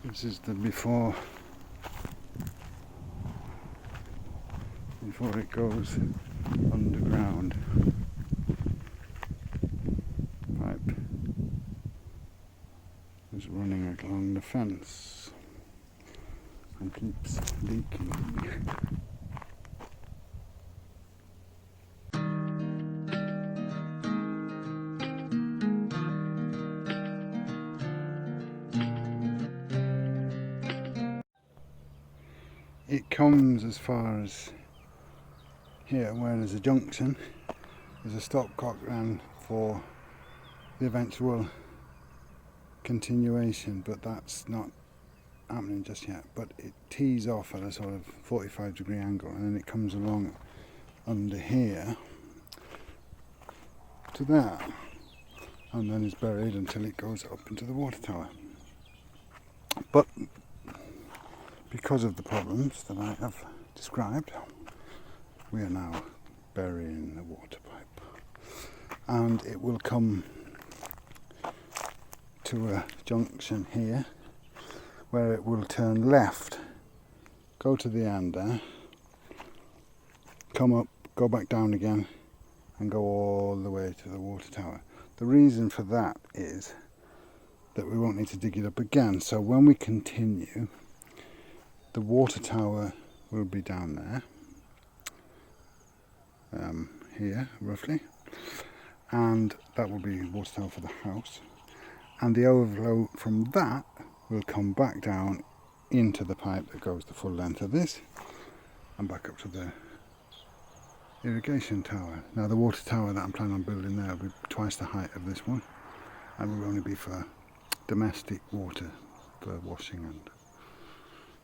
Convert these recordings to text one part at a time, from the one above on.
This is the before it goes underground. Pipe is running along the fence and keeps leaking. It comes as far as here, where there's a junction. There's a stopcock then for the eventual continuation, but that's not happening just yet. But it tees off at a sort of 45-degree angle, and then it comes along under here to there, and then is buried until it goes up into the water tower. But because of the problems that I have described, we are now burying the water pipe, and it will come to a junction here where it will turn left, go to the end there, come up, go back down again, and go all the way to the water tower. The reason for that is that we won't need to dig it up again. So when we continue, the water tower will be down there, here roughly, and that will be water tower for the house, and the overflow from that will come back down into the pipe that goes the full length of this and back up to the irrigation tower. Now the water tower that I'm planning on building there will be twice the height of this one, and will only be for domestic water for washing and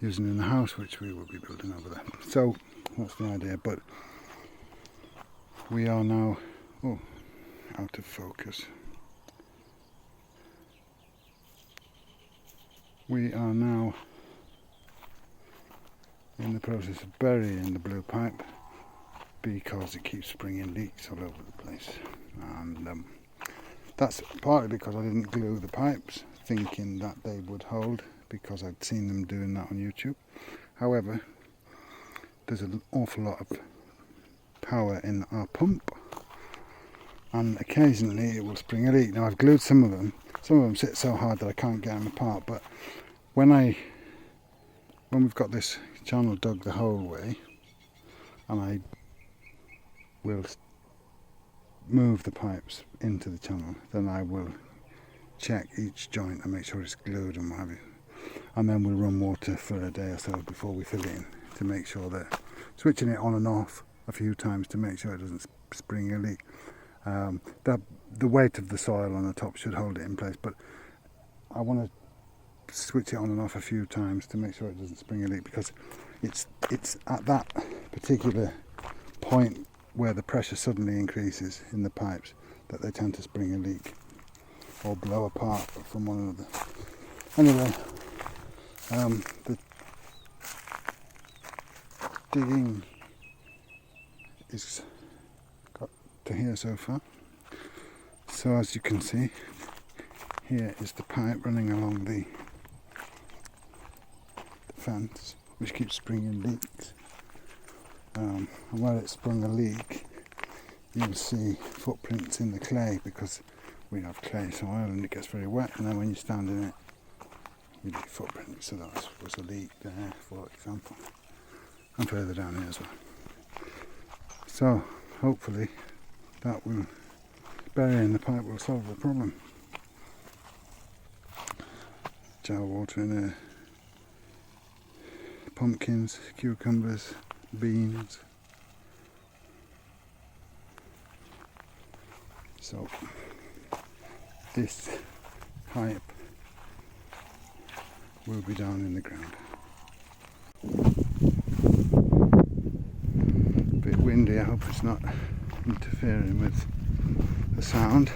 using in the house, which we will be building over there. So that's the idea. But we are now out of focus. We are now in the process of burying the blue pipe because it keeps bringing leaks all over the place, and that's partly because I didn't glue the pipes thinking that they would hold, because I'd seen them doing that on YouTube. However, there's an awful lot of power in our pump, and occasionally it will spring a leak. Now I've glued some of them sit so hard that I can't get them apart, but when we've got this channel dug the whole way, and I will move the pipes into the channel, then I will check each joint and make sure it's glued and what have you, and then we'll run water for a day or so before we fill it in, to make sure that switching it on and off a few times to make sure it doesn't spring a leak. The weight of the soil on the top should hold it in place, but I want to switch it on and off a few times to make sure it doesn't spring a leak, because it's at that particular point where the pressure suddenly increases in the pipes that they tend to spring a leak or blow apart from one another. Anyway, the digging is got to here so far. So as you can see, here is the pipe running along the fence, which keeps springing leaks. And where it sprung a leak, you'll see footprints in the clay, because we have clay soil and it gets very wet, and then when you stand in it, you leave footprints. So that was a leak there, for example, and further down here as well. So hopefully that will, burying the pipe will solve the problem. Jar water in there, pumpkins, cucumbers, beans. So this pipe will be down in the ground. A bit windy, I hope it's not interfering with the sound.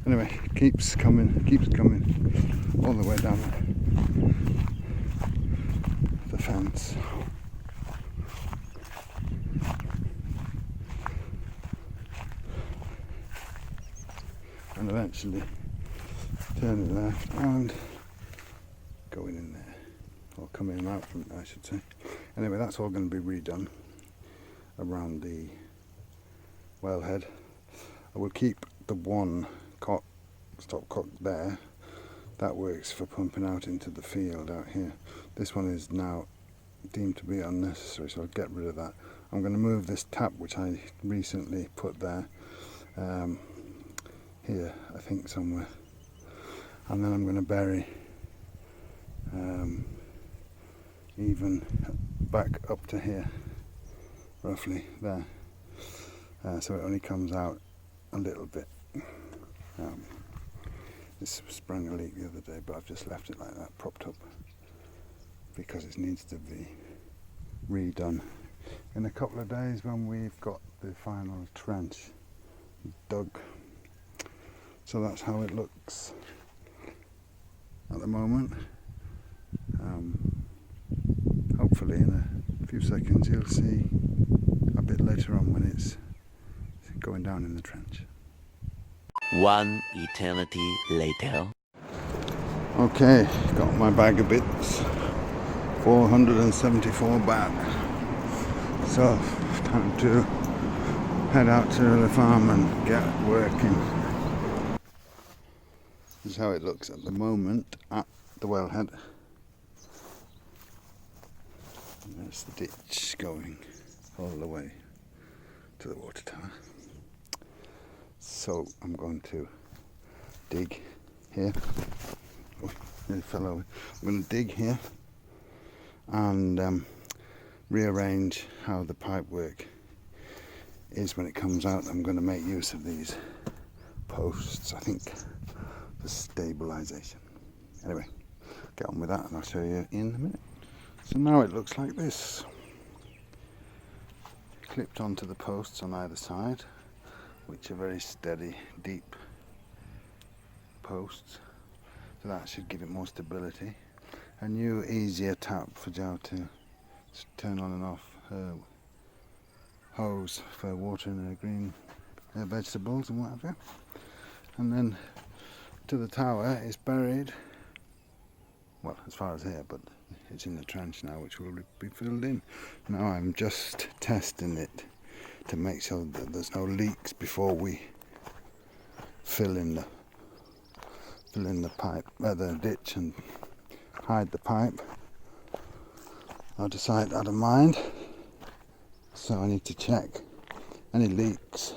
Anyway, it keeps coming all the way down the fence. And eventually turn it left and going in there, or coming out from there I should say. Anyway, that's all going to be redone around the wellhead. I will keep the one stopcock there. That works for pumping out into the field out here. This one is now deemed to be unnecessary, so I'll get rid of that. I'm going to move this tap which I recently put there, here I think somewhere, and then I'm going to bury even back up to here, roughly there, so it only comes out a little bit. This sprung a leak the other day, but I've just left it like that, propped up, because it needs to be redone in a couple of days when we've got the final trench dug. So that's how it looks at the moment. Hopefully in a few seconds you'll see a bit later on when it's going down in the trench. One eternity later. Okay, got my bag of bits, 474 baht. So, time to head out to the farm and get working. This is how it looks at the moment at the wellhead. And there's the ditch going all the way to the water tower. So I'm going to dig here. Oh, nearly fell over. I'm going to dig here and rearrange how the pipework is when it comes out. I'm going to make use of these posts, I think, for stabilisation. Anyway, get on with that and I'll show you in a minute. So now it looks like this. Clipped onto the posts on either side, which are very steady, deep posts, so that should give it more stability. A new, easier tap for Joe to turn on and off her hose for watering her green vegetables and what have you. And then to the tower is buried, well, as far as here, but it's in the trench now, which will be filled in. Now I'm just testing it to make sure that there's no leaks before we fill in the pipe, the ditch, and hide the pipe. Out of sight, out of mind. So I need to check any leaks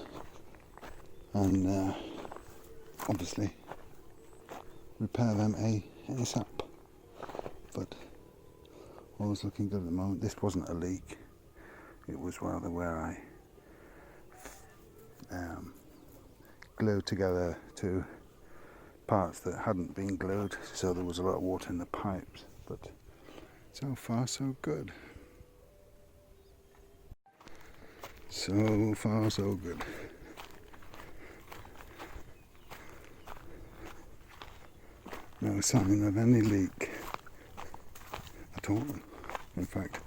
and obviously repair them ASAP. But all's looking good at the moment. This wasn't a leak. It was rather where I glued together two parts that hadn't been glued, so there was a lot of water in the pipes, but so far so good. So far so good. No sign of any leak at all, in fact,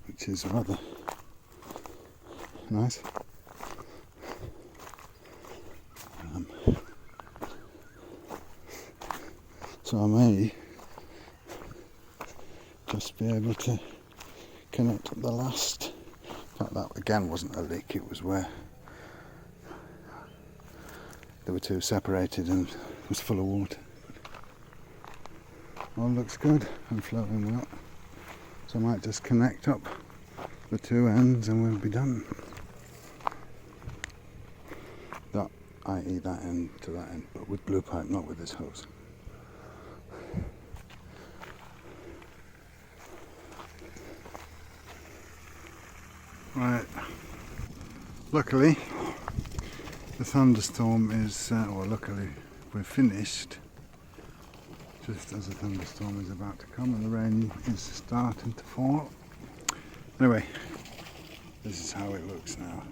which is rather nice. So I may just be able to connect up the last. In fact, that again wasn't a leak, it was where they were two separated and it was full of water. All looks good and flowing well. So I might just connect up the two ends and we'll be done. That, i.e. that end to that end, but with blue pipe, not with this hose. Right, luckily the thunderstorm is, luckily we're finished just as the thunderstorm is about to come and the rain is starting to fall. Anyway, this is how it looks now.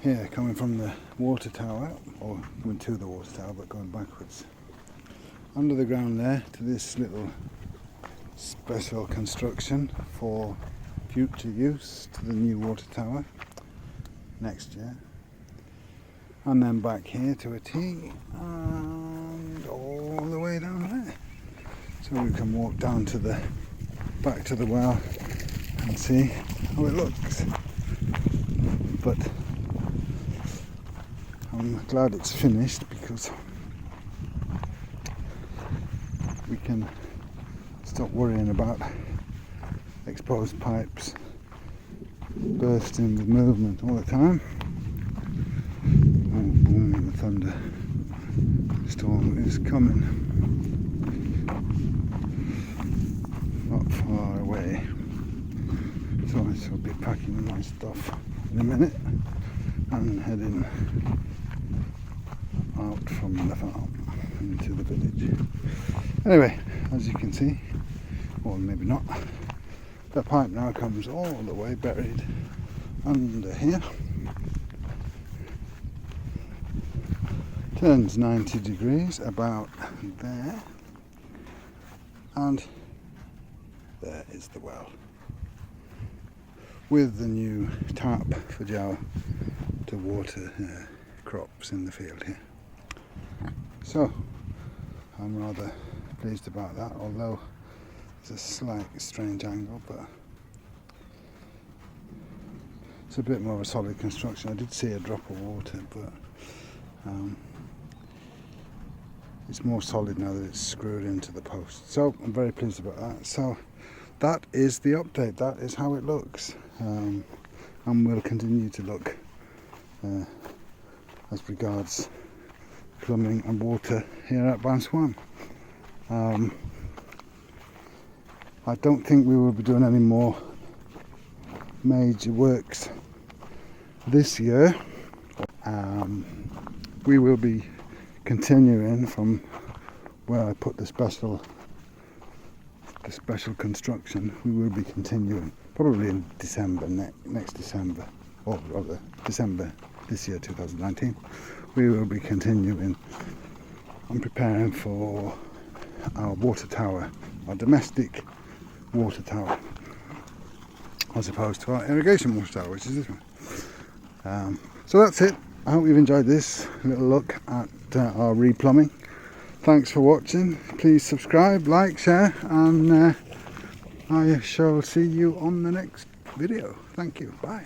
Here, coming from the water tower, or coming to the water tower but going backwards, under the ground there to this little special construction for future use to the new water tower next year, and then back here to a T and all the way down there. so we can walk down to the back to the well and see how it looks. But I'm glad it's finished because we can stop worrying about exposed pipes bursting with movement all the time. Oh, boom, the thunder storm is coming. Not far away. So I shall be packing my stuff in a minute and heading out from the farm into the village. Anyway, as you can see, or maybe not, the pipe now comes all the way buried under here. Turns 90 degrees about there, and there is the well with the new tap for Joe to water crops in the field here. So I'm rather pleased about that, although it's a slight strange angle, but it's a bit more of a solid construction. I did see a drop of water, but it's more solid now that it's screwed into the post. So I'm very pleased about that. So that is the update. That is how it looks, and will continue to look as regards plumbing and water here at Ban Suan. I don't think we will be doing any more major works this year. We will be continuing from where I put the special construction. We will be continuing probably in December, next December, or rather December this year, 2019. We will be continuing and preparing for our water tower, our domestic water tower, as opposed to our irrigation water tower, which is this one. So that's it. I hope you've enjoyed this little look at our replumbing. Thanks for watching. Please subscribe, like, share, and I shall see you on the next video. Thank you. Bye.